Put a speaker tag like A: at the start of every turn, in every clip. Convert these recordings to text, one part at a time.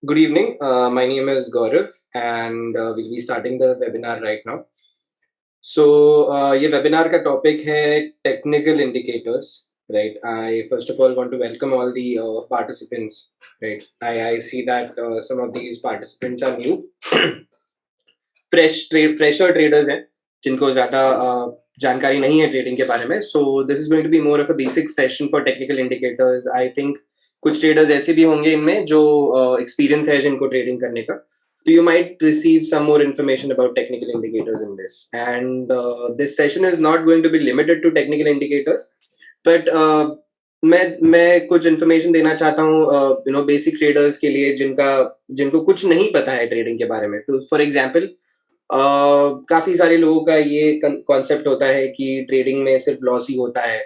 A: Good evening. My name is Gaurav, and we'll be starting the webinar right now. So, ये webinar का topic है technical indicators, right? I first of all want to welcome all the participants, right? I see that some of these participants are new, fresher traders हैं, जिनको ज़्यादा जानकारी नहीं है trading के बारे में. So this is going to be more of a basic session for technical indicators. I think कुछ traders ऐसे भी होंगे इनमें जो experience है जिनको trading करने का. So you might receive some more information about technical indicators in this. And this session is not going to be limited to technical indicators, but मैं कुछ इन्फॉर्मेशन देना चाहता हूँ बेसिक ट्रेडर्स के लिए जिनको कुछ नहीं पता है ट्रेडिंग के बारे में. तो फॉर एग्जांपल काफी सारे लोगों का ये कॉन्सेप्ट होता है कि ट्रेडिंग में सिर्फ लॉस ही होता है,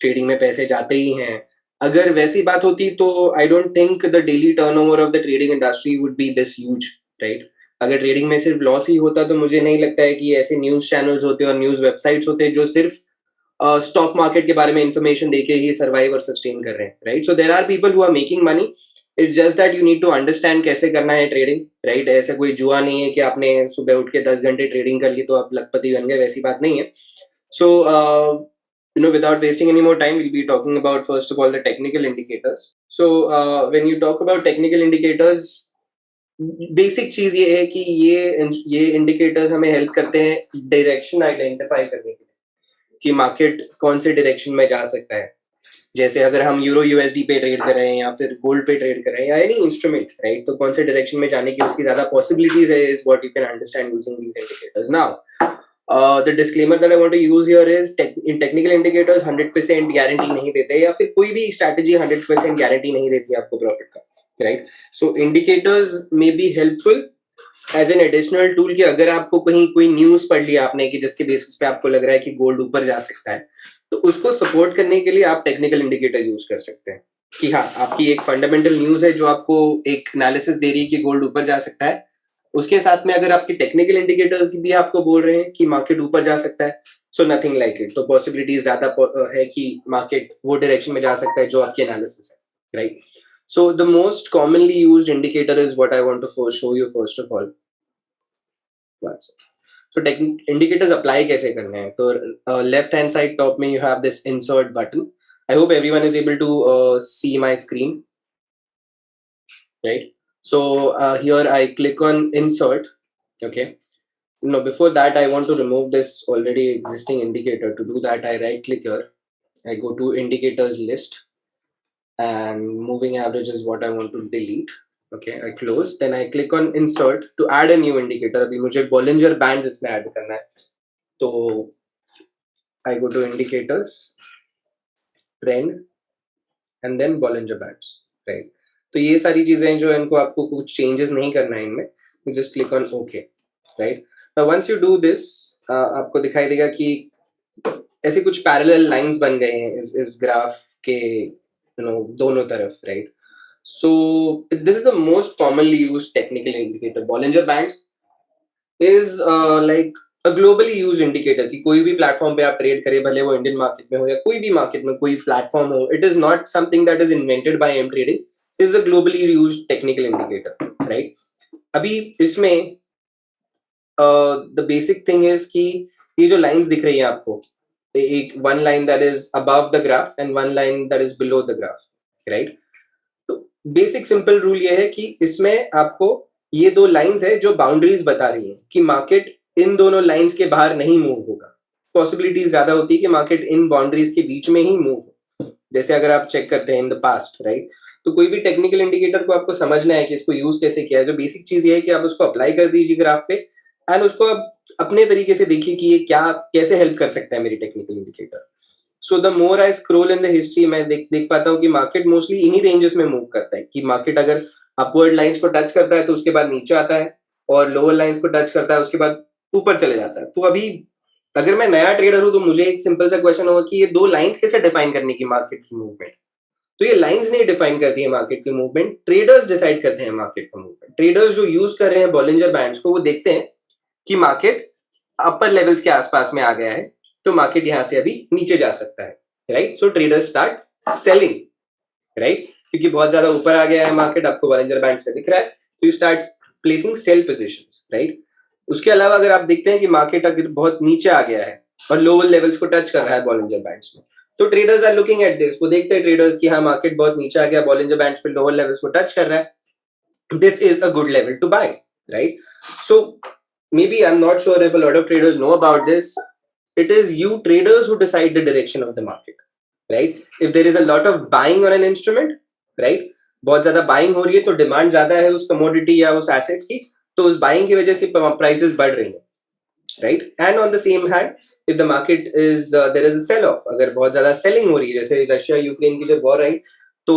A: ट्रेडिंग में पैसे जाते ही हैं. अगर वैसी बात होती तो I don't think the daily turnover of the trading industry would be this huge, right? अगर ट्रेडिंग में सिर्फ लॉस ही होता तो मुझे नहीं लगता है कि ऐसे न्यूज चैनल्स होते और न्यूज वेबसाइट्स होते जो सिर्फ स्टॉक मार्केट के बारे में इंफॉर्मेशन देके ही सर्वाइव और सस्टेन कर रहे हैं, right? So there are people who are making money. It's just that you need to understand कैसे करना है ट्रेडिंग, राइट? ऐसा कोई जुआ नहीं है कि आपने सुबह उठ के 10 घंटे ट्रेडिंग कर ली तो आप लखपति बन गए, वैसी बात नहीं है. सो without wasting any more time, we'll be talking about first of all the technical indicators. So when you talk about technical indicators, basic चीज ये है कि ये इंडिकेटर्स हमें हेल्प करते हैं डायरेक्शन आइडेंटिफाई करने के लिए कि मार्केट कौन से डायरेक्शन में जा सकता है. जैसे अगर हम यूरो यूएसडी पे ट्रेड कर रहे हैं या फिर गोल्ड पे ट्रेड कर रहे हैं या एनी इंस्ट्रूमेंट, राइट, तो कौन से डायरेक्शन में जाने की उसकी ज्यादा पॉसिबिलिटीज है is what you can understand using these indicators. Now the disclaimer that I want to use here is in technical indicators 100% guarantee नहीं देते या फिर कोई भी स्ट्रैटेजी 100% गारंटी नहीं देती आपको प्रॉफिट का, right? So indicators may be helpful as an additional tool कि अगर आपको कहीं कोई न्यूज पढ़ लिया आपने कि जिसके बेसिस पे आपको लग रहा है कि गोल्ड ऊपर जा सकता है, तो उसको सपोर्ट करने के लिए आप टेक्निकल इंडिकेटर यूज कर सकते हैं कि हाँ, आपकी एक फंडामेंटल न्यूज है जो आपको एक एनालिसिस दे रही है कि गोल्ड ऊपर जा सकता है. उसके साथ में अगर आपकी टेक्निकल इंडिकेटर्स भी आपको बोल रहे हैं कि मार्केट ऊपर जा सकता है, सो नथिंग लाइक इट. तो पॉसिबिलिटीज ज्यादा है कि मार्केट वो डायरेक्शन में जा सकता है जो आपकी एनालिसिस है, right? So the most commonly used indicator is what I want to show you first of all. So indicators apply कैसे करने हैं? तो लेफ्ट हैंड साइड टॉप में you have this insert button. I hope everyone is able to see my screen, right? So here I click on insert. Okay, now before that I want to remove this already existing indicator. To do that I right click here, I go to indicators list, and moving average is what I want to delete. Okay, I close, then I click on insert to add a new indicator. अभी मुझे Bollinger Bands इसमें add करना है, तो I go to indicators, trend, and then Bollinger Bands, right? तो ये सारी चीजें जो इनको आपको कुछ चेंजेस नहीं करना है इनमें, just click on okay, right? Once you do this आपको दिखाई देगा कि ऐसे कुछ पैरेलल लाइंस बन गए हैं इस ग्राफ के दोनों तरफ, right? So this is the most commonly used technical indicator. Bollinger bands is like a globally used indicator कि कोई भी प्लेटफॉर्म पे आप ट्रेड करें, भले वो इंडियन मार्केट में हो या कोई भी मार्केट में कोई प्लेटफॉर्म हो, it is not something that is invented by M trading. is a globally used technical indicator, right? अभी इसमें the basic thing is कि ये जो lines दिख रही है आपको, एक one line that is above the graph and one line that is below the graph, right? तो basic simple rule ये है कि इसमें आपको ये दो lines है जो boundaries बता रही है कि market इन दोनों lines के बाहर नहीं move होगा. Possibilities ज्यादा होती है कि market इन boundaries के बीच में ही move हो. जैसे अगर आप check करते हैं in the past, right? तो कोई भी टेक्निकल इंडिकेटर को आपको समझना है कि इसको यूज कैसे किया है. जो बेसिक चीज ये है कि आप उसको अप्लाई कर दीजिए ग्राफ पे एंड उसको आप अपने तरीके से देखिए कि ये क्या कैसे हेल्प कर सकता है मेरी technical indicator. So the more I scroll in the history, मैं देख पाता हूँ कि मार्केट मोस्टली इन्हीं रेंजेस में मूव करता है कि मार्केट अगर अपवर्ड लाइंस को टच करता है तो उसके बाद नीचे आता है और लोअर लाइंस को टच करता है उसके बाद ऊपर चले जाता है. तो अभी अगर मैं नया ट्रेडर हूँ तो मुझे एक सिंपल सा क्वेश्चन होगा कि ये दो लाइंस कैसे डिफाइन करने की मार्केट की मूवमेंट. तो ये लाइंस नहीं डिफाइन करती है मार्केट की मूवमेंट, ट्रेडर्स डिसाइड करते हैं मार्केट का मूवमेंट. ट्रेडर्स जो यूज कर रहे हैं बॉलिंजर बैंड्स को, वो देखते हैं कि मार्केट अपर लेवल्स के आसपास में आ गया है तो मार्केट यहां से अभी नीचे जा सकता है, राइट? सो ट्रेडर्स स्टार्ट सेलिंग, राइट? क्योंकि बहुत ज्यादा ऊपर आ गया है मार्केट, आपको बॉलिंजर बैंड्स का दिख रहा है, तो you start placing sell positions, right. उसके अलावा अगर आप देखते हैं कि मार्केट अगर बहुत नीचे आ गया है और लोअर लेवल्स को टच कर रहा है बॉलिंजर बैंड्स में, तो traders are looking at this, वो देखते हैं ट्रेडर्स कि हाँ मार्केट बहुत नीचे आ गया, बॉलिंजर बैंड्स पे लोअर लेवल्स को टच कर रहा है, this is a good level to buy, right? So maybe I'm not sure if a lot of traders know about this. It is you traders who decide the direction of the market, right? If there is a lot of buying on an instrument, right, बहुत ज्यादा buying हो रही है तो demand ज्यादा है उस commodity या उस एसेट की, तो उस बाइंग की वजह से प्राइसेस बढ़ रही है, right. And on the same hand if the market is there is a sell off, अगर बहुत ज्यादा सेलिंग हो रही है, जैसे रशिया यूक्रेन की जब वॉर आई तो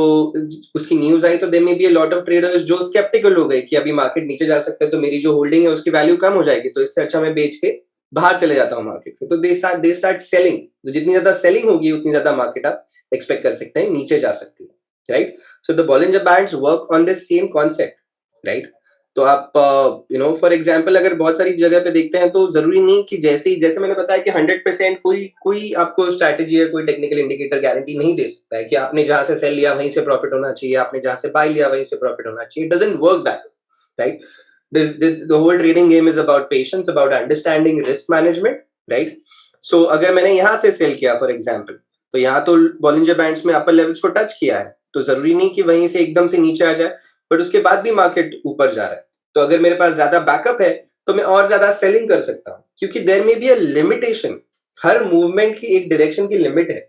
A: उसकी न्यूज आई, तो there may be a lot of traders जो स्केप्टिकल हो गए कि अभी मार्केट नीचे जा सकता है तो मेरी जो होल्डिंग है उसकी वैल्यू कम हो जाएगी, तो इससे अच्छा मैं बेच के बाहर चले जाता हूँ मार्केट में, तो दे स्टार्ट सेलिंग। तो जितनी ज्यादा सेलिंग होगी उतनी ज्यादा मार्केट आप एक्सपेक्ट कर सकते हैं नीचे जा सकती है, right. So the Bollinger bands work on this same concept, right. तो आप फॉर एग्जांपल अगर बहुत सारी जगह पे देखते हैं तो जरूरी नहीं कि जैसे मैंने बताया कि 100% कोई आपको स्ट्रैटेजी या कोई टेक्निकल इंडिकेटर गारंटी नहीं दे सकता है कि आपने जहां से सेल लिया वहीं से प्रॉफिट होना चाहिए, आपने जहां से बाय लिया वहीं से प्रॉफिट होना चाहिए। It doesn't work that, right. The whole trading game is about patience, about understanding risk management, right? So अगर मैंने यहाँ से सेल किया फॉर एग्जांपल, तो यहाँ तो बॉलिंजर बैंड्स में अपर लेवल्स को टच किया है, तो जरूरी नहीं कि वहीं से एकदम से नीचे आ जाए, बट उसके बाद भी मार्केट ऊपर जा रहा है, तो अगर मेरे पास ज्यादा बैकअप है तो मैं और ज्यादा सेलिंग कर सकता हूँ, क्योंकि there may be a limitation. हर मूवमेंट की एक डायरेक्शन की लिमिट है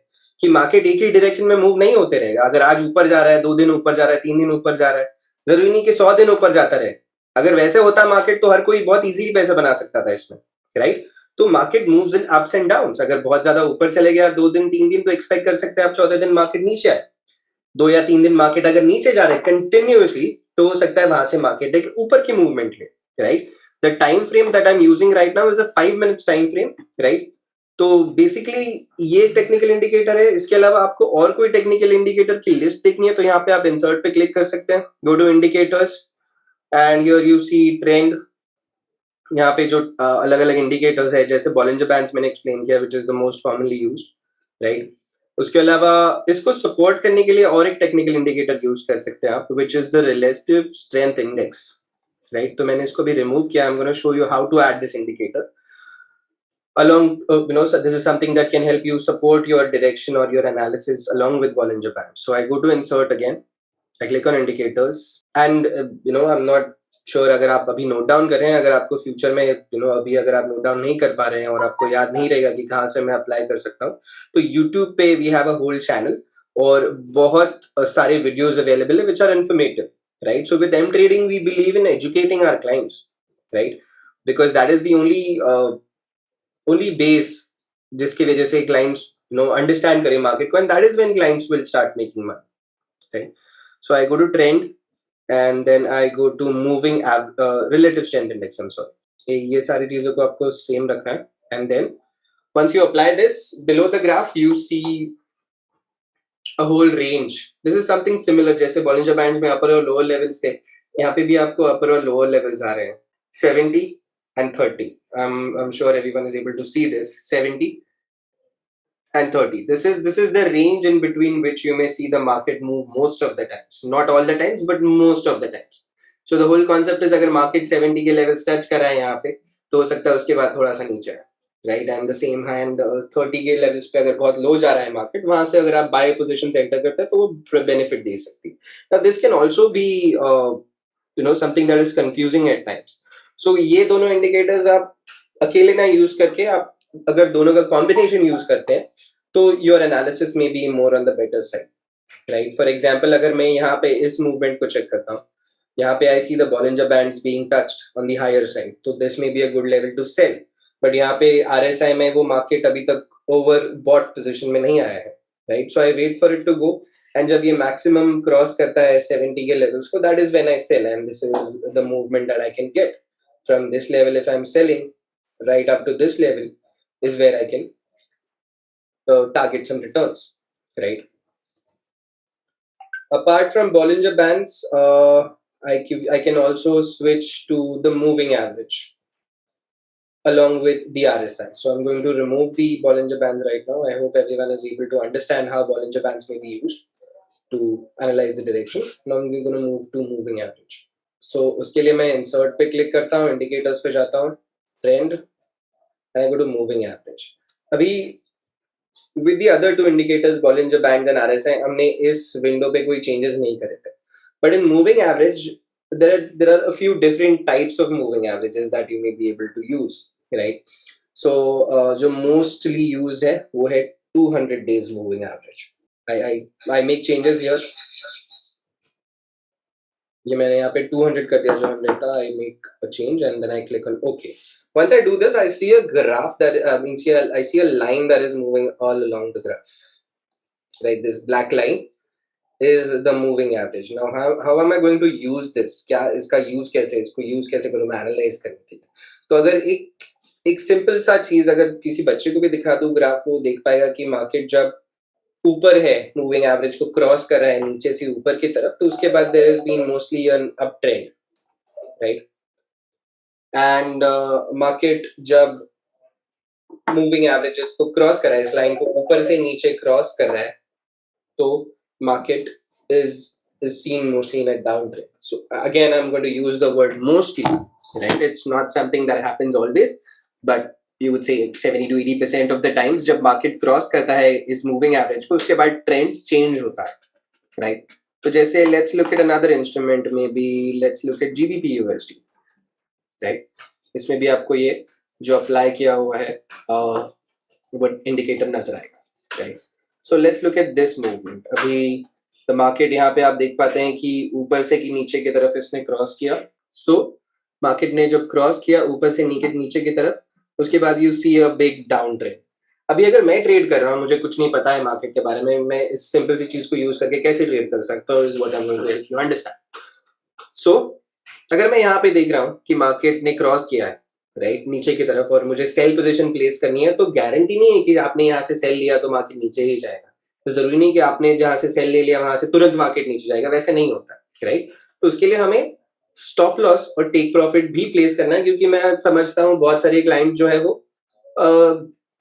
A: कि मार्केट एक ही डायरेक्शन में मूव नहीं होते रहेगा। अगर आज ऊपर जा रहा है, 2 दिन ऊपर जा रहा है, 3 दिन ऊपर जा रहा है, जरूरी नहीं कि 100 दिन ऊपर जाता रहे। अगर वैसे होता मार्केट तो हर कोई बहुत इजीली पैसा बना सकता था इसमें, राइट। तो market moves in ups and downs. अगर बहुत ज्यादा ऊपर चले गया 2 दिन 3 दिन, तो एक्सपेक्ट कर सकते हैं आप 14 दिन मार्केट नीचे आए। 2 या 3 दिन मार्केट अगर नीचे जा रहे हैं कंटिन्यूअसली, तो हो सकता है वहां से मार्केट एक ऊपर की मूवमेंट ले, right. The time frame that I am using right now is a 5 minutes time frame, right. तो बेसिकली ये टेक्निकल इंडिकेटर है। इसके अलावा आपको और कोई टेक्निकल इंडिकेटर की लिस्ट देखनी है तो यहाँ पे आप इंसर्ट पे क्लिक कर सकते हैं, go to indicators and here you see trend. यहाँ पे जो अलग अलग इंडिकेटर्स है, जैसे बॉलिंजर बैंड्स मैंने एक्सप्लेन किया, विच is the most commonly used, right. उसके अलावा इसको सपोर्ट करने के लिए और एक टेक्निकल इंडिकेटर यूज कर सकते हैं आप, which is the relative strength index, right. तो मैंने इसको भी रिमूव किया। I am gonna show you how to add this indicator along, so this is something that can help you support your direction or your analysis along with Bollinger Bands. So I go to insert again, I click on indicators and I'm not sure अगर आप अभी note down कर रहे हैं, अगर आपको future में अभी अगर आप नोट डाउन नहीं कर पा रहे हैं और आपको याद नहीं रहेगा कि कहाँ से मैं अप्लाई कर सकता हूँ, तो यूट्यूब पे we have a whole channel और बहुत सारे वीडियोस अवेलेबल है which are informative, right. So with M trading we believe in educating our clients, right, because that is the only base जिसकी वजह से क्लाइंट्स अंडरस्टैंड करें market को, and that is when clients will start making money, right. So I go to trend and then I go to moving relative strength index. I'm sorry. ये सारी चीजों को आपको सेम रखना है, and then once you apply this, below the graph you see a whole range. This is something similar जैसे Bollinger Bands में upper और lower levels थे, यहाँ पे भी आपको upper और lower levels आ रहे हैं 70 and 30. I'm sure everyone is able to see this 70 and 30. This is the range in between which you may see the market move most of the times, not all the times but most of the times. So the whole concept is अगर market 70 के levels touch कर रहा है यहाँ पे, तो हो सकता है उसके बाद थोड़ा सा नीचे आए, right. And the same hand 30 के लेवल्स पे अगर बहुत लो जा रहा है मार्केट, वहां से अगर आप बाय पोजीशन एंटर करते हैं तो वो बेनिफिट दे सकती है। Now this can also be something that is confusing at times. So ये दोनों इंडिकेटर्स आप अकेले ना यूज करके, आप अगर दोनों का कॉम्बिनेशन यूज करते हैं तो योर एनालिसिस में be more on the better side, right. For example अगर मैं यहाँ पे इस मूवमेंट को चेक करता हूँ, यहाँ पे I see the Bollinger bands being touched on the higher side, तो this may be a good level to sell. But यहाँ पे आरएसआई में वो मार्केट अभी तक ओवर बॉट पोजीशन में नहीं आया है, right. So I wait for it to go, and जब ये मैक्सिमम क्रॉस करता है 70 के लेवल्स को, that is when I sell, and this is the movement that I can get from this level. If I am selling right up to this level is where I can target some returns, right. Apart from Bollinger Bands, I can also switch to the moving average along with the RSI. So I'm going to remove the Bollinger Bands right now. I hope everyone is able to understand how Bollinger Bands may be used. to analyze the direction. Now I'm going to move to moving average. So उसके लिए मैं insert पे click करता हूँ, indicators पे जाता हूँ, trend, and I go to moving average. अभी with the other two indicators, Bollinger Bands and RSI, हमने इस window पे कोई changes नहीं करे थे. But in moving average, there are a few different types of moving averages that you may be able to use, right? So जो mostly used है वो है 200 days moving average. I make changes here. ये मैंने यहाँ पे 200 कर दिया जो हमने था. I make a change and then I click on OK. Once I do this, I see a graph that means here I see a line that is moving all along the graph. Right, this black line is the moving average. Now how am I going to use this? क्या इसका use कैसे, इसको use कैसे करूँ मैं analyze करने के लिए? तो अगर एक सिंपल सा चीज अगर किसी बच्चे को भी दिखा दूं ग्राफ, वो देख पाएगा कि मार्केट जब ऊपर है, मूविंग एवरेज को क्रॉस कर रहा है नीचे से ऊपर की तरफ, तो उसके बाद there has been mostly an up trend, right? And market जब मूविंग एवरेजेस को क्रॉस कर रहा है, इस लाइन को ऊपर से नीचे क्रॉस कर रहा है, तो market is seen mostly in a downtrend. So again, I'm going to use the word mostly, right? It's not something that happens always, but you would say 70 to 80% of the times जब market cross करता है इस moving average को, उसके बाद trend change होता है, right? तो जैसे let's look at another instrument, maybe let's look at GBP USD, right? इसमें भी आपको ये जो apply किया हुआ है वो indicator नजर आएगा, right? So let's look at this movement. अभी तो मार्केट यहाँ पे आप देख पाते हैं कि ऊपर से कि नीचे की तरफ इसने क्रॉस किया. सो मार्केट ने जब क्रॉस किया ऊपर से नीचे की तरफ, उसके बाद you see a big down trend. अभी अगर मैं ट्रेड कर रहा हूँ, मुझे कुछ नहीं पता है मार्केट के बारे में, मैं इस सिंपल सी चीज को यूज करके कैसे ट्रेड कर सकता हूँ, is what I am going to help you understand. So अगर मैं यहाँ पे देख रहा हूँ कि मार्केट ने क्रॉस किया है, राइट, नीचे की तरफ, और मुझे सेल पोजीशन प्लेस करनी है, तो गारंटी नहीं है कि आपने यहाँ से सेल लिया तो मार्केट नीचे ही जाएगा. तो जरूरी नहीं कि आपने जहां से सेल ले लिया वहां से तुरंत मार्केट नीचे जाएगा, वैसे नहीं होता, राइट? तो उसके लिए हमें स्टॉप लॉस और टेक प्रॉफिट भी प्लेस करना है, क्योंकि मैं समझता हूँ बहुत सारे क्लाइंट जो है वो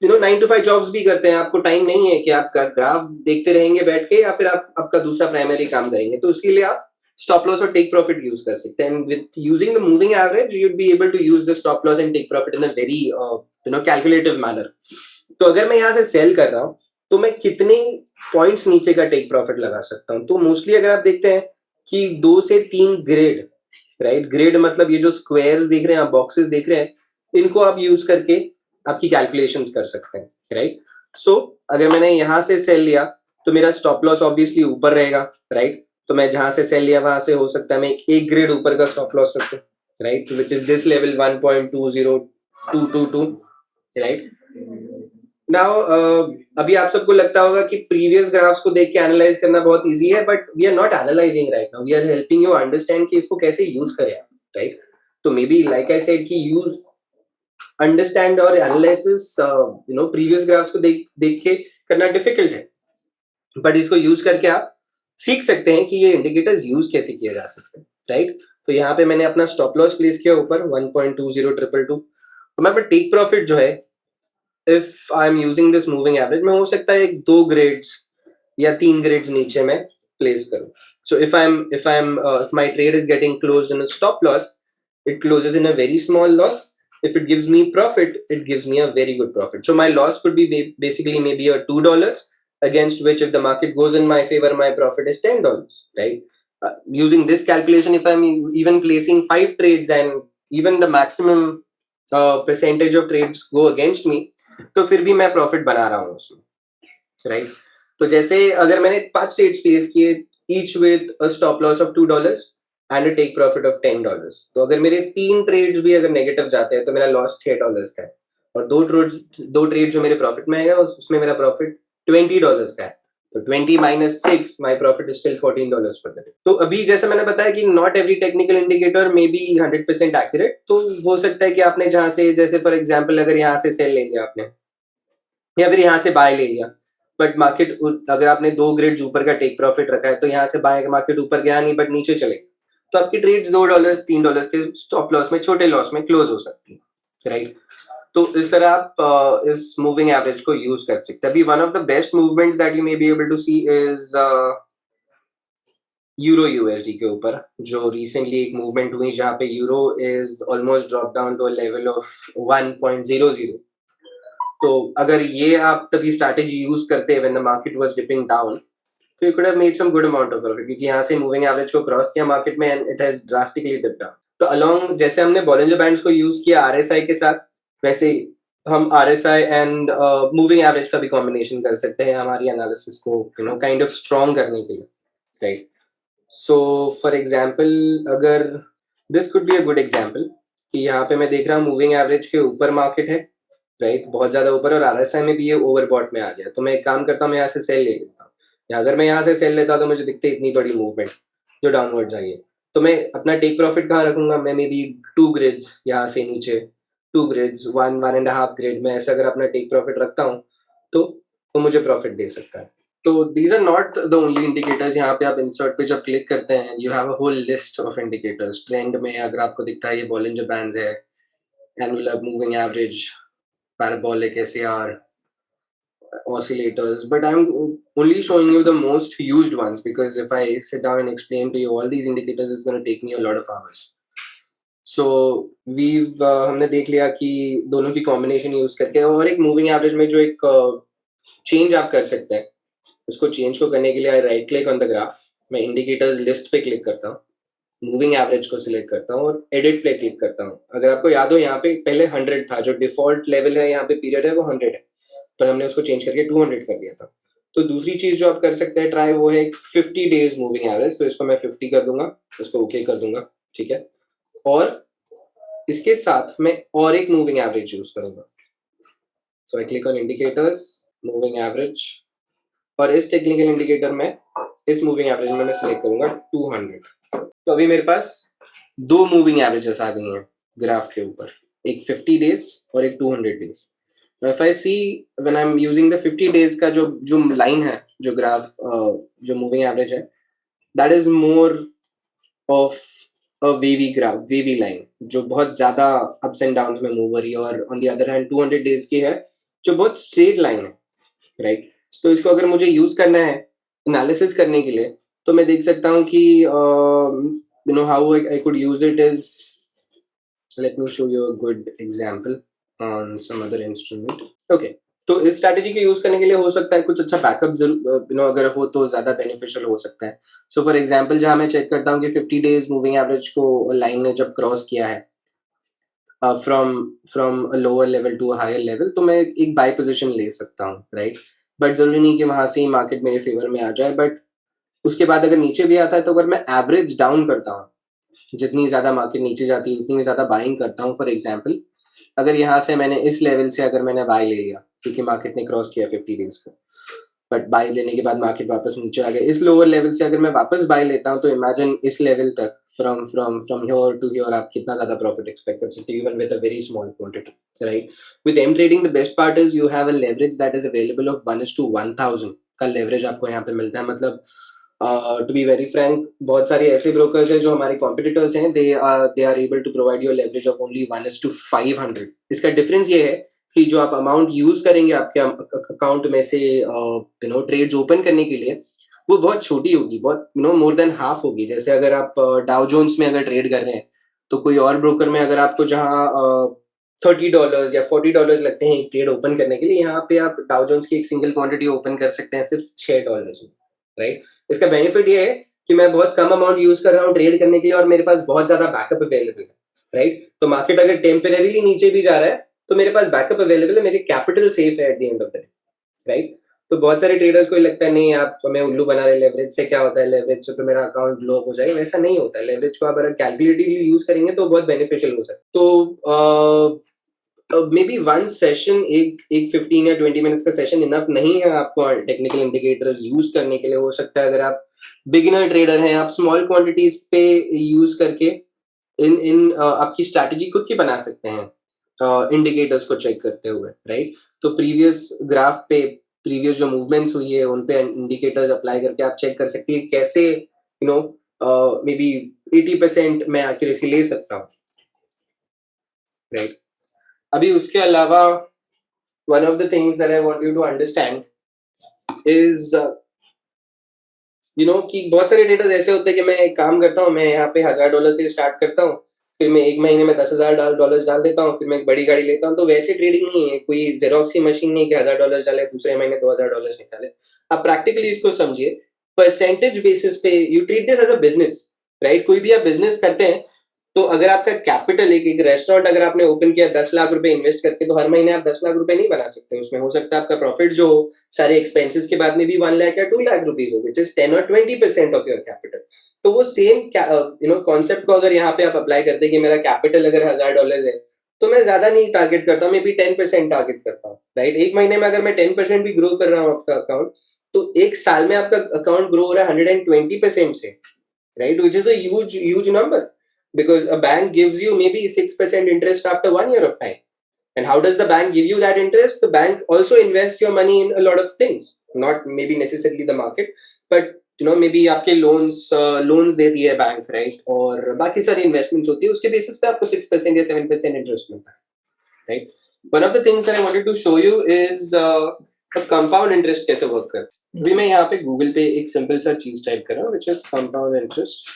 A: 9 to 5 जॉब्स भी करते हैं. आपको टाइम नहीं है कि आपका ग्राफ देखते रहेंगे बैठ के, या फिर आप आपका दूसरा प्राइमरी काम करेंगे. तो उसके लिए आप स्टॉप लॉस और टेक प्रॉफिट यूज कर सकते हैं. With using the moving average you would be able to use the stop loss and take profit in a very calculative manner. तो अगर मैं यहाँ से सेल कर रहा हूँ तो मैं कितने पॉइंट्स नीचे का टेक प्रॉफिट लगा सकता हूं? तो मोस्टली अगर आप देखते हैं कि 2 से 3 ग्रेड, राइट? ग्रेड मतलब ये जो स्क्वायर्स देख रहे हैं आप, बॉक्सेस देख रहे हैं, इनको आप यूज करके आपकी कैलकुलेशंस कर सकते हैं, राइट? सो अगर मैंने यहां से सेल लिया तो मेरा स्टॉप लॉस ऑब्वियसली ऊपर रहेगा, राइट? तो मैं जहां से सेल लिया वहां से हो सकता है मैं एक ग्रेड ऊपर का स्टॉप लॉस रखूं, right, which is this level 1.20222, right? Now अभी आप सबको लगता होगा कि प्रीवियस ग्राफ्स को देख के एनालाइज करना बहुत इजी है, but we are not analysing right now, we are helping you understand कि इसको कैसे यूज करें, राइट? तो maybe like I said कि यूज अंडरस्टैंड और एनालिसिस प्रीवियस ग्राफ्स को देख के करना डिफिकल्ट है, बट इसको यूज करके आप सीख सकते हैं कि ये इंडिकेटर्स यूज कैसे किए जा सकते हैं, राइट? तो यहाँ पे मैंने अपना स्टॉप लॉस प्लेस किया ऊपर 1.20222. तो मैं टेक प्रॉफिट जो है, if I am using this moving average, में हो सकता है 2 ग्रेड्स या 3 ग्रेड्स नीचे में प्लेस करूं. So if my trade is getting closed in a stop loss, it closes in a very small loss. If it gives me profit, it gives me a very good profit. So my loss could be basically maybe a $2, against which if the market goes in my favor, my profit is $10, right? Using this calculation, if I'm even placing 5 trades and even the maximum percentage of trades go against me, तो फिर भी मैं profit बना रहा हूँ उसमें, right? तो जैसे अगर मैंने 5 ट्रेड्स प्लेस किए, each with a stop loss of $2 and a take profit of $10, तो अगर मेरे 3 ट्रेड्स भी अगर नेगेटिव जाते हैं तो मेरा लॉस $6 का है, और 2 ट्रेड जो मेरे प्रॉफिट में आएगा उसमें मेरा प्रॉफिट $20 का है. तो 20 minus 6, my profit is still $14 for the day. तो अभी जैसे मैंने बताया कि not every technical indicator may be 100% accurate. तो हो सकता है कि आपने जहां से, जैसे फॉर एग्जांपल अगर यहाँ से सेल ले लिया आपने, या फिर यहाँ से बाय ले लिया, बट मार्केट अगर आपने 2 ग्रेड ऊपर का टेक प्रॉफिट रखा है, तो यहाँ से बाय मार्केट ऊपर गया नहीं बट नीचे चले, तो आपकी ट्रेड्स $2 $3 के स्टॉप लॉस में, छोटे लॉस में क्लोज हो सकती है, राइट? तो इस तरह आप इस मूविंग एवरेज को यूज कर सकते हैं. अभी one of the best movements that you may be able to see is euro USD के ऊपर, जो रिसेंटली एक मूवमेंट हुई जहाँ पे euro is almost drop down to a level of 1.00। तो अगर ये आप तभी स्ट्रैटेजी यूज करते when the market was dipping down, तो you could have made some good amount of profit, क्योंकि यहाँ से मूविंग एवरेज को क्रॉस किया मार्केट में and it has drastically dipped down. तो अलोंग जैसे हमने बॉलिंजर बैंड्स को यूज किया आरएसआई के साथ, वैसे ही हम आरएसआई एंड मूविंग एवरेज का भी कॉम्बिनेशन कर सकते हैं हमारी एनालिसिस को काइंड ऑफ स्ट्रॉन्ग करने के लिए, राइट। सो फॉर एग्जाम्पल, अगर this could be a good example कि यहाँ पे मैं देख रहा हूँ मूविंग एवरेज के ऊपर मार्केट है, राइट, बहुत ज्यादा ऊपर, और आरएसआई में भी ये ओवरबॉट में आ गया। तो मैं एक काम करता हूँ, मैं यहाँ से सेल ले लेता हूँ, या अगर मैं यहाँ से सेल लेता हूँ तो मुझे दिखते इतनी बड़ी मूवमेंट जो डाउनवर्ड जाइए, तो मैं अपना टेक प्रॉफिट कहाँ रखूंगा? मैं मे बी 2 ग्रिड्स यहाँ से नीचे, 2 ग्रिड्स, 1.5 ग्रिड में ऐसा अगर अपना टेक प्रॉफिट रखता हूँ तो वो मुझे प्रॉफिट दे सकता है। तो these are not the only indicators. यहाँ पे आप इंसर्ट पे जब क्लिक करते हैं, you have a whole list of indicators. Trend में अगर आपको दिखता है ये बॉलिंजर बैंड्स है, annular moving average, parabolic SAR, oscillators, but I'm only showing you the most used ones, because if I sit down and explain to you all these indicators, it's going to take me a lot of hours. So we've हमने देख लिया कि दोनों की combination use करके, और एक moving average में जो एक चेंज आप कर सकते हैं, उसको चेंज को करने के लिए I right click on the graph, मैं इंडिकेटर्स लिस्ट पे क्लिक करता हूँ, मूविंग एवरेज को सिलेक्ट करता हूँ और एडिट पे क्लिक करता हूँ। अगर आपको याद हो, यहाँ पे पहले 100 था, जो डिफॉल्ट लेवल है यहाँ पे पीरियड है वो 100 है, पर हमने उसको चेंज करके 200 कर दिया था। तो दूसरी चीज जो आप कर सकते हैं ट्राई, वो है 50 डेज मूविंग एवरेज। तो इसको मैं 50 कर दूंगा, इसको ओके कर दूंगा, ठीक है। और इसके साथ मैं और एक मूविंग एवरेज यूज करूंगा। So I click on indicators, moving average, और इस टेक्निकल इंडिकेटर में इस मूविंग एवरेज में मैं सिलेक्ट करूंगा 200। तो अभी मेरे पास दो मूविंग एवरेजेस आ गई हैं ग्राफ के ऊपर, एक 50 डेज और एक 200 days. If I see when I am using the 50 days का जो जो लाइन है, जो ग्राफ, जो मूविंग एवरेज है, that is more of a wavy graph, wavy line, जो बहुत ज्यादा अप्स एंड डाउन में मूव हो रही है। और on the other hand 200 days की है जो बहुत स्ट्रेट लाइन है, राइट। तो इसको अगर मुझे यूज करना है एनालिसिस करने के लिए, तो मैं देख सकता हूँ कि how I could use it is, let me show you a good example on some other instrument. Okay, तो इस स्ट्रैटेजी के यूज करने के लिए हो सकता है कुछ अच्छा बैकअप जरूर अगर हो तो ज्यादा बेनिफिशियल हो सकता है। सो फॉर एग्जांपल, जहां मैं चेक करता हूँ कि 50 डेज मूविंग एवरेज को लाइन ने जब क्रॉस किया है from from a lower level to a higher level, तो मैं एक बाय पोजीशन ले सकता हूँ, राइट। बट जरूरी नहीं कि वहां से ही मार्केट मेरे फेवर में आ जाए। बट उसके बाद अगर नीचे भी आता है, तो अगर मैं एवरेज डाउन करता हूँ, जितनी ज्यादा मार्केट नीचे जाती है उतनी मैं ज्यादा बाइंग करता हूँ। फॉर एग्जाम्पल, अगर यहाँ से मैंने इस लेवल से अगर मैंने बाय ले लिया, क्योंकि मार्केट ने क्रॉस किया 50 डेज को, बट बाय लेने के बाद मार्केट वापस नीचे आ गया, इस लोअर लेवल से अगर मैं वापस बाय लेता हूँ, तो इमेजिन इस लेवल तक, from from from here to here, आप कितना ज्यादा प्रॉफिट एक्सपेक्ट कर सकते हो, even with a very small quantity, right. With M trading the best part is you have a leverage that is available of 1:1000 का leverage आपको यहाँ पे मिलता है। मतलब टू बी वेरी फ्रैंक, बहुत सारे ऐसे ब्रोकर्स हैं जो हमारे कॉम्पिटिटर्स हैं, they are able to provide you leverage of only 1:500। इसका डिफरेंस ये है कि जो आप अमाउंट यूज करेंगे आपके अकाउंट में से ट्रेड्स ओपन करने के लिए, वो बहुत छोटी होगी, बहुत मोर देन हाफ होगी। जैसे अगर आप डाउ जोन्स में अगर ट्रेड कर रहे हैं, तो कोई और ब्रोकर में अगर आपको जहाँ $30 या $40 लगते हैं एक ट्रेड ओपन करने के लिए, यहाँ पे आप डाउ जोन्स की एक सिंगल क्वांटिटी ओपन कर सकते हैं सिर्फ $6 में, राइट। इसका बेनिफिट ये है कि मैं बहुत कम अमाउंट यूज कर रहा हूँ ट्रेड करने के लिए, और मेरे पास बहुत ज्यादा बैकअप अवेलेबल है, राइट। तो मार्केट अगर टेम्परेरीली नीचे भी जा रहा है, तो मेरे पास बैकअप अवेलेबल है, मेरे कैपिटल सेफ है at the end of the day, right. तो बहुत सारे ट्रेडर्स को लगता है नहीं आप हमें उल्लू बना रहे, लेवरेज से क्या होता है, लेवरेज से तो मेरा अकाउंट ब्लो हो जाएगा। वैसा नहीं होता है। लेवरेज को आप अगर कैलकुलेटिवली यूज करेंगे तो बहुत बेनिफिशियल हो सकता है। तो मे बी वन सेशन, एक 15 या 20 मिनट्स का सेशन इनफ नहीं है आपको टेक्निकल इंडिकेटर यूज करने के लिए। हो सकता है अगर आप बिगिनर ट्रेडर हैं, आप स्मॉल क्वांटिटीज पे यूज करके इन इन आपकी स्ट्रैटेजी खुद की बना सकते हैं इंडिकेटर्स को चेक करते हुए, राइट। तो प्रीवियस ग्राफ पे प्रीवियस जो मूवमेंट्स हुई है उन पे इंडिकेटर्स अप्लाई करके आप चेक कर सकती है कैसे मे बी 80% मैं एक्यूरेसी ले सकता हूँ, राइट। अभी उसके अलावा one of the things that I want you to understand is कि बहुत सारे ट्रेडर्स ऐसे होते हैं कि मैं एक काम करता हूँ, मैं यहाँ पे $1000 से स्टार्ट करता हूँ, फिर मैं एक महीने में $10,000 डाल देता हूँ, फिर मैं एक बड़ी गाड़ी लेता हूँ। तो वैसे ट्रेडिंग नहीं है, कोई जेरोक्स की मशीन नहीं कि $1000 डाले दूसरे महीने $2000 निकाले। आप प्रैक्टिकली इसको समझिए, परसेंटेज बेसिस पे you treat this as a business, right? कोई भी आप बिजनेस करते हैं तो अगर आपका कैपिटल एक रेस्टोरेंट अगर आपने ओपन किया 10 लाख रुपए इन्वेस्ट करके, तो हर महीने आप 10 लाख रुपए नहीं बना सकते। उसमें हो सकता है आपका प्रॉफिट जो सारे एक्सपेंसेस के बाद में भी 1 लाख या 2 लाख रुपीज हो, which is 10 or 20% of your capital. तो वो सेम कॉन्सेप्ट को अगर यहाँ पे आप अप्लाई करते हैं कि मेरा कैपिटल अगर $1000 है, तो मैं ज्यादा नहीं टारगेट करता हूँ, मे बी 10% टारगेट करता हूँ, राइट? एक महीने में अगर मैं 10% भी ग्रो कर रहा हूँ आपका अकाउंट, तो एक साल में आपका अकाउंट ग्रो हो रहा है 120% से, right? Which is a huge number, because a bank gives you maybe 6% interest after 1 year of time. And how does the bank give you that interest? The bank also invests your money in a lot of things, not maybe necessarily the market, but maybe आपके loans देती है bank, right? और बाकी सारी investments होती है, उसके basis पे आपको 6% या 7% इंटरेस्ट मिलता है, right? One of the things that I wanted to show you is compound interest कैसे वर्क करता है। अभी मैं यहाँ पे गूगल पे एक सिंपल सा चीज टाइप कर रहा हूँ, which is compound interest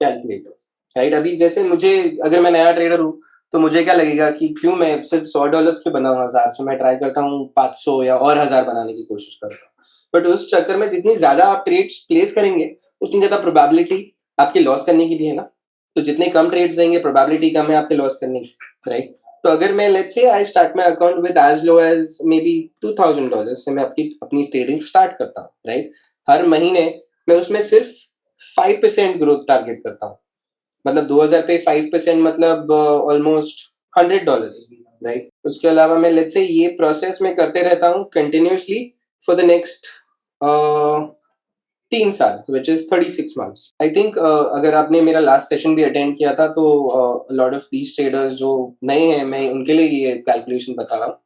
A: calculator, right? अभी जैसे मुझे, अगर मैं नया ट्रेडर हूँ, तो मुझे क्या लगेगा कि क्यों मैं सिर्फ $100 पे बना हूँ 1000 से, मैं ट्राई करता हूँ 500 या और 1000 बनाने की कोशिश करता हूँ। बट उस चक्कर में जितनी ज्यादा आप ट्रेड्स प्लेस करेंगे, उतनी ज्यादा प्रोबेबिलिटी आपकी लॉस करने की भी है ना। तो जितने कम ट्रेड्स रहेंगे, प्रोबेबिलिटी कम है आपके लॉस करने की, राइट? तो अगर मैं let's say I start my account with as low as maybe $2000 से मैं अपनी ट्रेडिंग स्टार्ट करता हूँ, राइट? हर महीने मैं उसमें सिर्फ 5% ग्रोथ टारगेट करता हूँ। मतलब 2000 पे 5% मतलब ऑलमोस्ट $100, राइट? उसके अलावा मैं लेट्स से ये प्रोसेस में करते रहता हूँ कंटिन्यूअसली फॉर द नेक्स्ट 3 साल, which is 36 months. I think अगर आपने मेरा लास्ट सेशन भी अटेंड किया था, तो लॉट ऑफ दीज ट्रेडर्स जो नए हैं, मैं उनके लिए ये कैलकुलेशन बता रहा हूँ।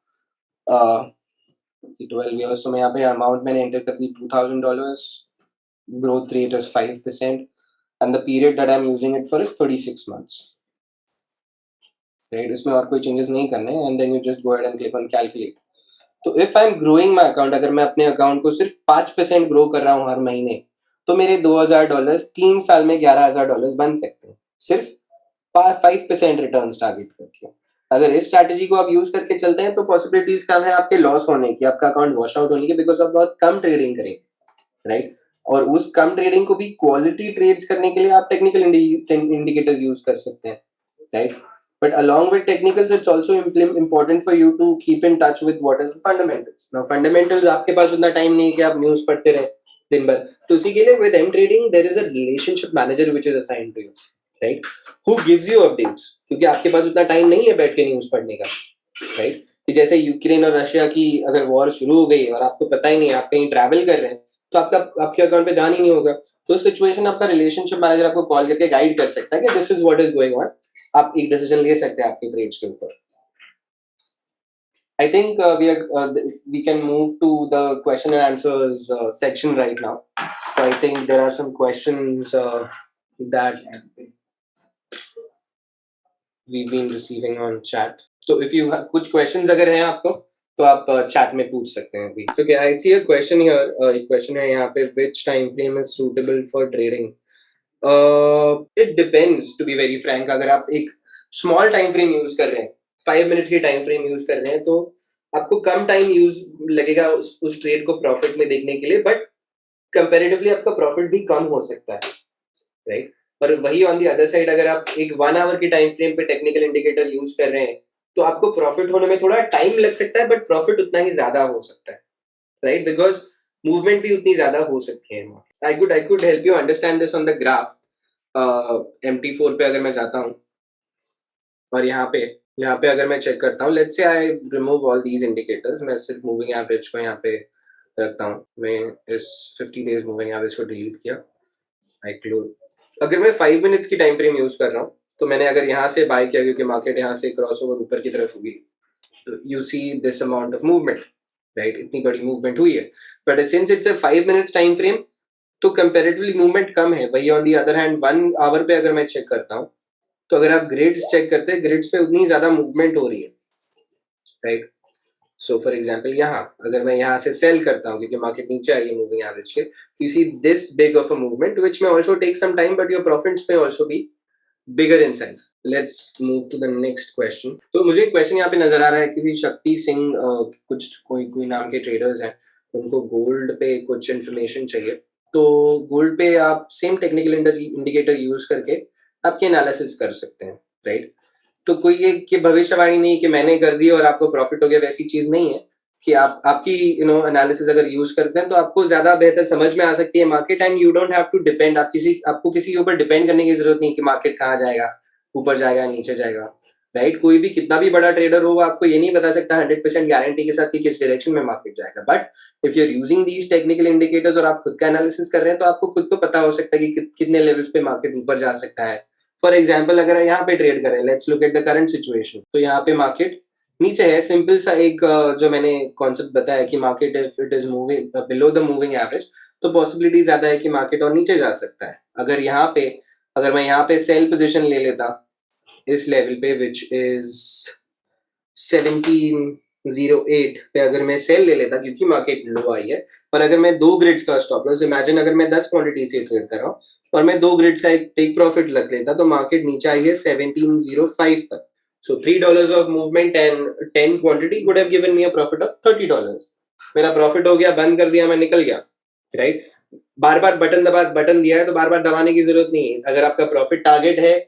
A: 12 years, so मैं यहाँ पे अमाउंट मैंने एंटर कर दी $2000, growth rate is 5%, and the period that I'm using it for is 36 months, right? इसमें और कोई चेंजेस नहीं करने, and then you just go ahead and click on calculate. तो if I am growing my account, अगर मैं अपने account को सिर्फ 5% ग्रो कर रहा हूँ हर महीने, तो मेरे $2000 3 साल में $11000 बन सकते हैं, सिर्फ 5% रिटर्न टारगेट करके। अगर इस स्ट्रैटेजी को आप यूज करके चलते हैं, तो पॉसिबिलिटीज कम है आपके लॉस होने की, आपका अकाउंट वॉश आउट होने की, बिकॉज आप बहुत कम ट्रेडिंग करेंगे, राइट? और उस कम ट्रेडिंग को भी क्वालिटी ट्रेड्स करने के लिए आप टेक्निकल इंडिकेटर्स यूज कर सकते हैं, right? But along with technicals, it's also important for you to keep in touch with what is fundamentals. Now, fundamentals आपके पास उतना टाइम नहीं है कि आप न्यूज पढ़ते रहे दिन भर, तो उसी के लिए with M trading there is a relationship manager which is assigned to you, right? Who gives you updates, क्योंकि आपके पास उतना टाइम नहीं है बैठ के न्यूज पढ़ने का, राइट? कि जैसे यूक्रेन और रशिया की अगर वॉर शुरू हो गई और आपको पता ही नहीं, आप कहीं ट्रैवल कर रहे हैं, तो आपके अकाउंट पे ध्यान ही नहीं होगा। तो उस सिचुएशन आपका रिलेशनशिप मैनेजर आपको कॉल करके गाइड कर सकता है कि this is what is going on, आप एक डिसीजन ले सकते हैं आपके ट्रेड्स के ऊपर। I think we can move to the question and answers section right now. So I think there are some questions that we've been receiving on chat. So if you have कुछ questions अगर हैं आपको, तो आप chat में पूछ सकते हैं अभी। तो क्या I see a question here, एक question है यहाँ पे, which time frame is suitable for trading? It depends, to be very frank. अगर आप एक स्मॉल टाइम फ्रेम यूज कर रहे हैं, 5 मिनट की टाइम फ्रेम यूज कर रहे हैं, तो आपको कम टाइम यूज लगेगा उस ट्रेड को प्रॉफिट में देखने के लिए, बट कंपैरेटिवली आपका प्रॉफिट भी कम हो सकता है, राइट? और वही ऑन दी अदर साइड, अगर आप एक 1 आवर की टाइम फ्रेम पे टेक्निकल इंडिकेटर यूज कर रहे हैं, तो आपको प्रॉफिट होने में थोड़ा टाइम लग सकता है, बट प्रॉफिट उतना ही ज्यादा हो सकता है, राइट? बिकॉज मूवमेंट भी उतनी ज्यादा हो सकती है। I could help you understand this on the graph. MT4 पे अगर मैं जाता हूँ और यहाँ पे अगर मैं चेक करता हूँ, let's say I remove all these indicators, मैं सिर्फ मूविंग एवरेज को यहाँ पे रखता हूँ, मैं इस 50 डेज मूविंग एवरेज को डिलीट किया, आई क्लोज। अगर मैं 5 मिनट्स की टाइम फ्रेम यूज कर रहा हूँ, तो मैंने अगर यहाँ से बाय किया, क्योंकि मार्केट यहाँ से क्रॉस ओवर ऊपर की तरफ होगी, you see this amount of movement, right? इतनी बड़ी मूवमेंट हुई है, but since it's a 5 minutes time frame, तो कंपैरेटिवली मूवमेंट कम है। वही on the other hand 1 hour पे अगर मैं चेक करता हूँ, तो अगर आप ग्रिड्स चेक करते हैं, ग्रिड्स पे उतनी ज्यादा मूवमेंट हो रही है, राइट? सो फॉर एग्जाम्पल यहाँ अगर मैं यहाँ से सेल करता हूँ क्योंकि मार्केट नीचे आई है मूविंग एवरेज के, you see this big of a movement which may also take some time but your profits may also be bigger in size. Let's move to the next question. तो मुझे एक question यहाँ पे नजर आ रहा है किसी शक्ति सिंह कुछ कोई नाम के ट्रेडर्स हैं, उनको गोल्ड पे कुछ इन्फॉर्मेशन चाहिए. तो गोल्ड पे आप सेम टेक्निकल इंडिकेटर यूज करके आपके एनालिसिस कर सकते हैं, राइट? तो कोई ये कि भविष्यवाणी नहीं कि मैंने कर दी और आपको प्रॉफिट हो गया, वैसी चीज नहीं है कि आप आपकी एनालिसिस अगर यूज करते हैं तो आपको ज्यादा बेहतर समझ में आ सकती है market, and you don't have to depend, आपको किसी के ऊपर डिपेंड करने की जरूरत नहीं कि मार्केट कहाँ जाएगा, ऊपर जाएगा नीचे जाएगा, राइट? कोई भी कितना भी बड़ा ट्रेडर हो आपको ये नहीं बता सकता 100% गारंटी के साथ कि किस डायरेक्शन में मार्केट जाएगा. But if you are using these technical indicators और आप खुद का एनालिसिस कर रहे हैं तो आपको खुद को पता हो सकता है कि कितने लेवल्स पे मार्केट ऊपर जा सकता है. फॉर एग्जाम्पल अगर यहाँ पे ट्रेड करें, let's look at the current situation, तो यहाँ पे मार्केट नीचे है. सिंपल सा एक जो मैंने कॉन्सेप्ट बताया कि market if it is moving below the moving average तो पॉसिबिलिटी ज्यादा है कि मार्केट और नीचे जा सकता है. अगर मैं यहाँ पे सेल पोजीशन ले लेता इस लेवल पे विच इज 1708 पे, अगर मैं सेल ले लेता क्योंकि मार्केट लो आई है, पर अगर मैं 2 ग्रिड्स का स्टॉप लॉस, इमेजिन अगर मैं 10 क्वांटिटी से ट्रेड कर रहा हूँ और मैं 2 ग्रिड्स का एक टेक प्रॉफिट रख लेता तो मार्केट नीचे आई है 1705 तक. सो $3 of movement and 10 quantity would have given me a profit of $30. मेरा प्रॉफिट हो गया, बंद कर दिया, मैं निकल गया, राइट? बार बार बटन दिया है तो बार बार दबाने की जरूरत नहीं है. अगर आपका प्रॉफिट टारगेट है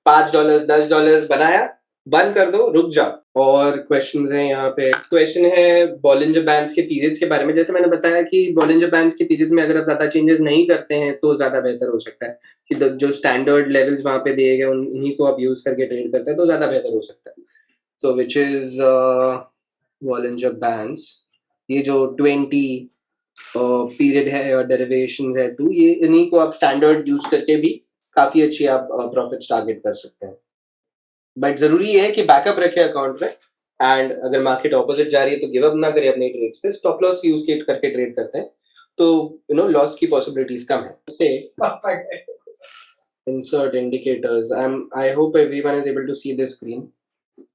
A: $5 $10 बनाया, बंद कर दो, रुक जाओ. और क्वेश्चंस हैं यहाँ पे. क्वेश्चन है बॉलिंजर बैंड्स के पीरियड्स के बारे में. जैसे मैंने बताया कि बॉलिंजर बैंड्स के पीरियड्स में अगर आप ज्यादा चेंजेस नहीं करते हैं तो ज्यादा बेहतर हो सकता है कि जो स्टैंडर्ड लेवल्स वहां पे दिए गए उन्हीं को आप यूज करके ट्रेड करते हैं तो ज्यादा बेहतर हो सकता है. सो विच इज बॉलिंजर बैंड्स, ये जो 20 पीरियड है और डेरिवेशन है 2, ये इन्हीं को आप स्टैंडर्ड यूज करके भी काफी अच्छी आप प्रॉफिट्स टारगेट कर सकते हैं. बट जरूरी है कि बैकअप रखे अकाउंट में, एंड अगर मार्केट ऑपोजिट जा रही है तो गिव अप ना करें अपने ट्रेड्स पे. स्टॉप लॉस यूज करके ट्रेड करते हैं तो लॉस की पॉसिबिलिटीज कम है. Say insert indicators. I hope everyone is able to see this screen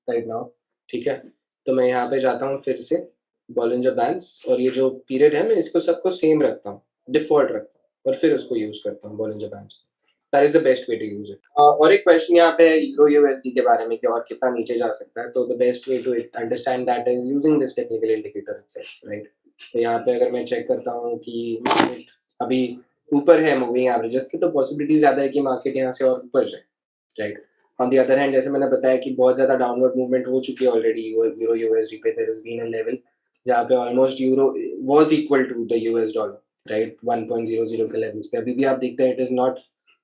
A: right now. ठीक है, तो मैं यहाँ पे जाता हूँ फिर से बॉलिंजर बैंड्स, और ये जो पीरियड है मैं इसको सबको सेम रखता हूँ, डिफॉल्ट रखता हूँ, और फिर उसको यूज करता हूँ Bollinger bands. That is the best way to use it. और एक क्वेश्चन यहाँ पे यूरो यूएसडी के बारे में कि और कितना नीचे जा सकता है. तो the best way to understand that is using this technical indicator itself, right? तो यहाँ पे अगर मैं चेक करता हूँ कि मार्केट अभी ऊपर है मूविंग एवरेजेस की, तो पॉसिबिलिटी ज्यादा है कि मार्केट यहाँ से और ऊपर जाए, right? On the other hand, जैसे मैंने बताया कि बहुत ज्यादा डाउनवर्ड मूवमेंट हो चुकी है ऑलरेडी यूरो यूएसडी पे. There is been a level जहाँ पे almost euro was equal to the US dollar, right? 1.00 के लेवल्स पे. अभी भी आप देखते हैं it is not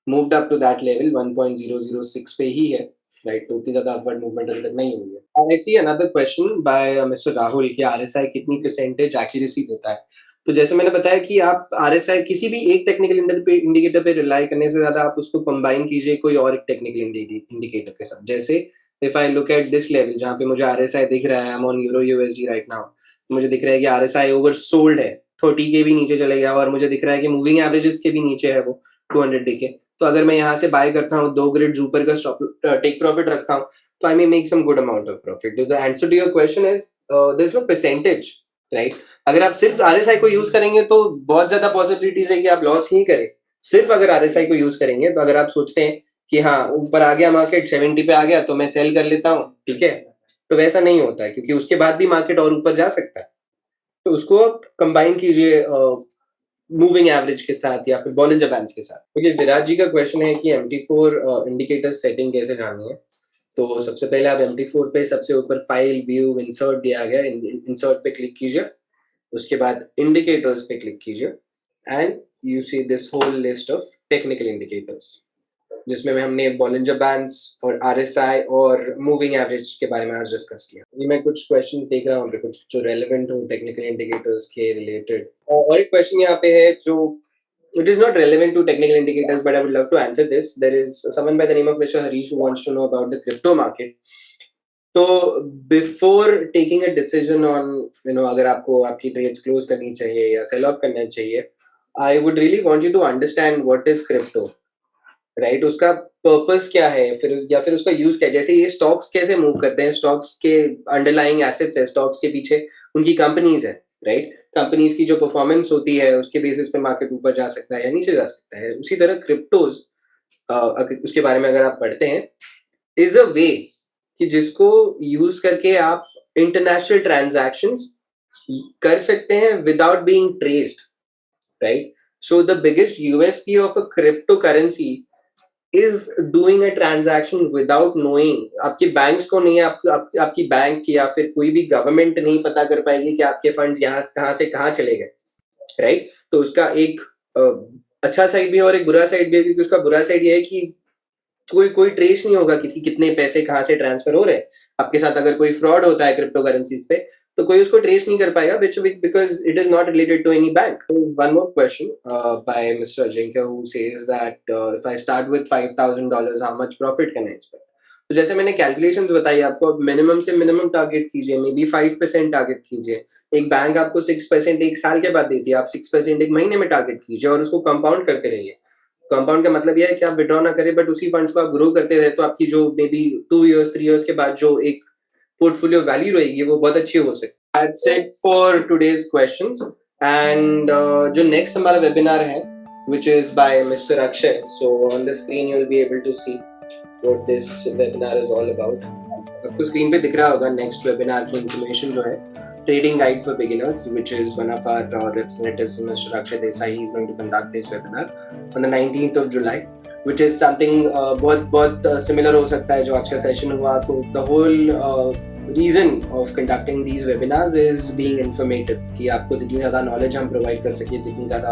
A: moved up to that level, 1.006 पे ही है, राइट? तो उतनी ज्यादा अपवर्ड मूवमेंट अभी तक नहीं हुई है. I see another question by mister Rahul कि आरएसआई कितनी परसेंटेज एक्यूरेसी देता है. तो जैसे मैंने बताया कि आप आरएसआई किसी भी एक टेक्निकल इंडिकेटर पे रिलाई करने से ज्यादा आप उसको कंबाइन कीजिए कोई और एक टेक्निकल इंडिकेटर के साथ. जैसे if I look at this level जहाँ पे मुझे आरएसआई दिख रहा है, I am on euro USD right now, मुझे दिख रहा है कि आरएसआई ओवर सोल्ड है, 30 के भी नीचे चले गया, और मुझे दिख रहा है कि मूविंग एवरेजेस के भी नीचे है वो 200 डे के. तो अगर मैं यहाँ से बाय करता हूँ, 2 ग्रिड्स ऊपर का स्टॉप टेक प्रॉफिट रखता हूँ, तो I may make some good amount of profit. The answer to your question is there is no percentage, right? अगर आप सिर्फ आरएसआई को यूज करेंगे तो बहुत ज्यादा पॉसिबिलिटीज है कि आप लॉस ही करें. सिर्फ अगर आरएसआई को यूज करेंगे तो अगर आप सोचते हैं कि हाँ ऊपर आ गया मार्केट 70 पे आ गया तो मैं सेल कर लेता हूँ, ठीक है, तो वैसा नहीं होता है क्योंकि उसके बाद भी मार्केट और ऊपर जा सकता है. तो उसको कंबाइन कीजिए मूविंग एवरेज के साथ या फिर बॉलिंजर बैंड्स के साथ. क्योंकि विराज जी का क्वेश्चन है कि MT4 इंडिकेटर सेटिंग कैसे जाननी है. तो सबसे पहले आप MT4 पे सबसे ऊपर फाइल व्यू इंसर्ट दिया गया, इंसर्ट पे क्लिक कीजिए, उसके बाद इंडिकेटर्स पे क्लिक कीजिए, and you see this whole list of technical indicators जिसमें हमने बॉलिंजर बैंड्स और आरएसआई और मूविंग एवरेज के बारे में आज डिस्कस किया. ये मैं कुछ क्वेश्चंस देख रहा हूँ कुछ जो रेलेवेंट हो टेक्निकल इंडिकेटर्स के रिलेटेड. और एक क्वेश्चन यहाँ पे है जो it is not relevant to technical indicators, but I would love to answer this. There is someone by the name of Mr. Harish who wants to know about the crypto market. तो before taking a decision on अगर आपको आपकी trades close करनी चाहिए या cell of करना चाहिए, I would really want you to understand what is crypto, right? उसका पर्पस क्या है, फिर या फिर उसका यूज क्या है। जैसे ये स्टॉक्स कैसे मूव करते हैं, स्टॉक्स के अंडरलाइंग एसेट्स है, स्टॉक्स के पीछे उनकी कंपनीज है, राइट। कंपनीज की जो परफॉर्मेंस होती है उसके बेसिस पे मार्केट ऊपर जा सकता है या नीचे जा सकता है। उसी तरह क्रिप्टोज, उसके बारे में अगर आप पढ़ते हैं, इज अ वे कि जिसको यूज करके आप इंटरनेशनल ट्रांजैक्शंस कर सकते हैं without being traced, right. So the biggest USP of a crypto currency is doing a transaction without knowing। आपके बैंक्स को नहीं, आपकी बैंक या फिर कोई भी गवर्नमेंट नहीं पता कर पाएगी कि आपके फंड्स यहाँ कहाँ से कहाँ चले गए, राइट। तो उसका एक अच्छा साइड भी है और एक बुरा साइड भी है, क्योंकि उसका बुरा साइड ये है कि कोई ट्रेस नहीं होगा किसी कितने पैसे कहाँ से ट्रांसफर हो रहे हैं। आपके साथ अगर कोई फ्रॉड होता है क्रिप्टो करेंसीज पे तो कोई उसको ट्रेस नहीं कर पाएगा, because it is not related to any bank. One more question by mister Ajinkya who says that if I start with $5,000 how much profit can I expect. तो जैसे मैंने कैलकुलेशंस बताई आपको, मिनिमम से मिनिमम टारगेट कीजिए, मे बी 5% टारगेट कीजिए। एक bank आपको 6% एक साल के बाद देती है, आप 6% एक महीने में टारगेट कीजिए और उसको कंपाउंड करते रहिए। कंपाउंड का मतलब यह है कि आप विड्रॉ ना करें, बट उसी फंड्स को आप ग्रो करते रहे, तो आपकी जो मे बी 2 years 3 years के बाद जो एक पोर्टफोलियो वैल्यू रहेगी वो बहुत अच्छी हो सकती है। That's it for today's questions. And जो नेक्स्ट हमारा वेबिनार है which is by Mr. Akshay. So on the screen you will be able to see what this webinar is all about. आपको स्क्रीन पे दिख रहा होगा नेक्स्ट वेबिनार की information जो है, trading guide for beginners, which is one of our representatives, Mr. Akshay Desai. He is going to conduct this webinar on the 19th of July, which is something बहुत similar हो सकता है जो आज का सेशन हुआ। तो the whole reason of conducting these webinars is being informative, कि आपको जितनी ज़्यादा knowledge हम provide कर सके, जितनी ज़्यादा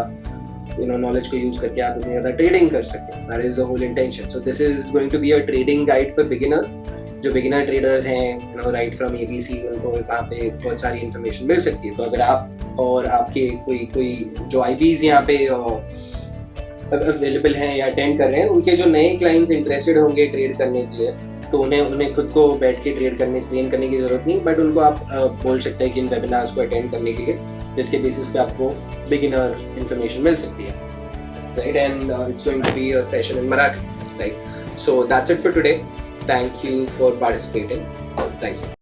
A: knowledge को use करके आप उतनी ज़्यादा trading कर सके। That is the whole intention. So this is going to be a trading guide for beginners। जो बिगिनर ट्रेडर्स हैं, राइट फ्रॉम ABC, उनको वहाँ पे बहुत सारी इन्फॉर्मेशन मिल सकती है। तो अगर आप और आपके कोई जो IPs यहाँ पे अवेलेबल हैं या अटेंड कर रहे हैं, उनके जो नए क्लाइंट्स इंटरेस्टेड होंगे ट्रेड करने के लिए, तो उन्हें खुद को बैठ के ट्रेन करने की जरूरत नहीं, बट उनको आप बोल सकते हैं कि इन वेबिनार्स को अटेंड करने के लिए, जिसके बेसिस पे आपको बिगिनर इन्फॉर्मेशन मिल सकती है, right. And it's going to be a session in Marathi, right. So that's it for today. Thank you for participating. Thank you.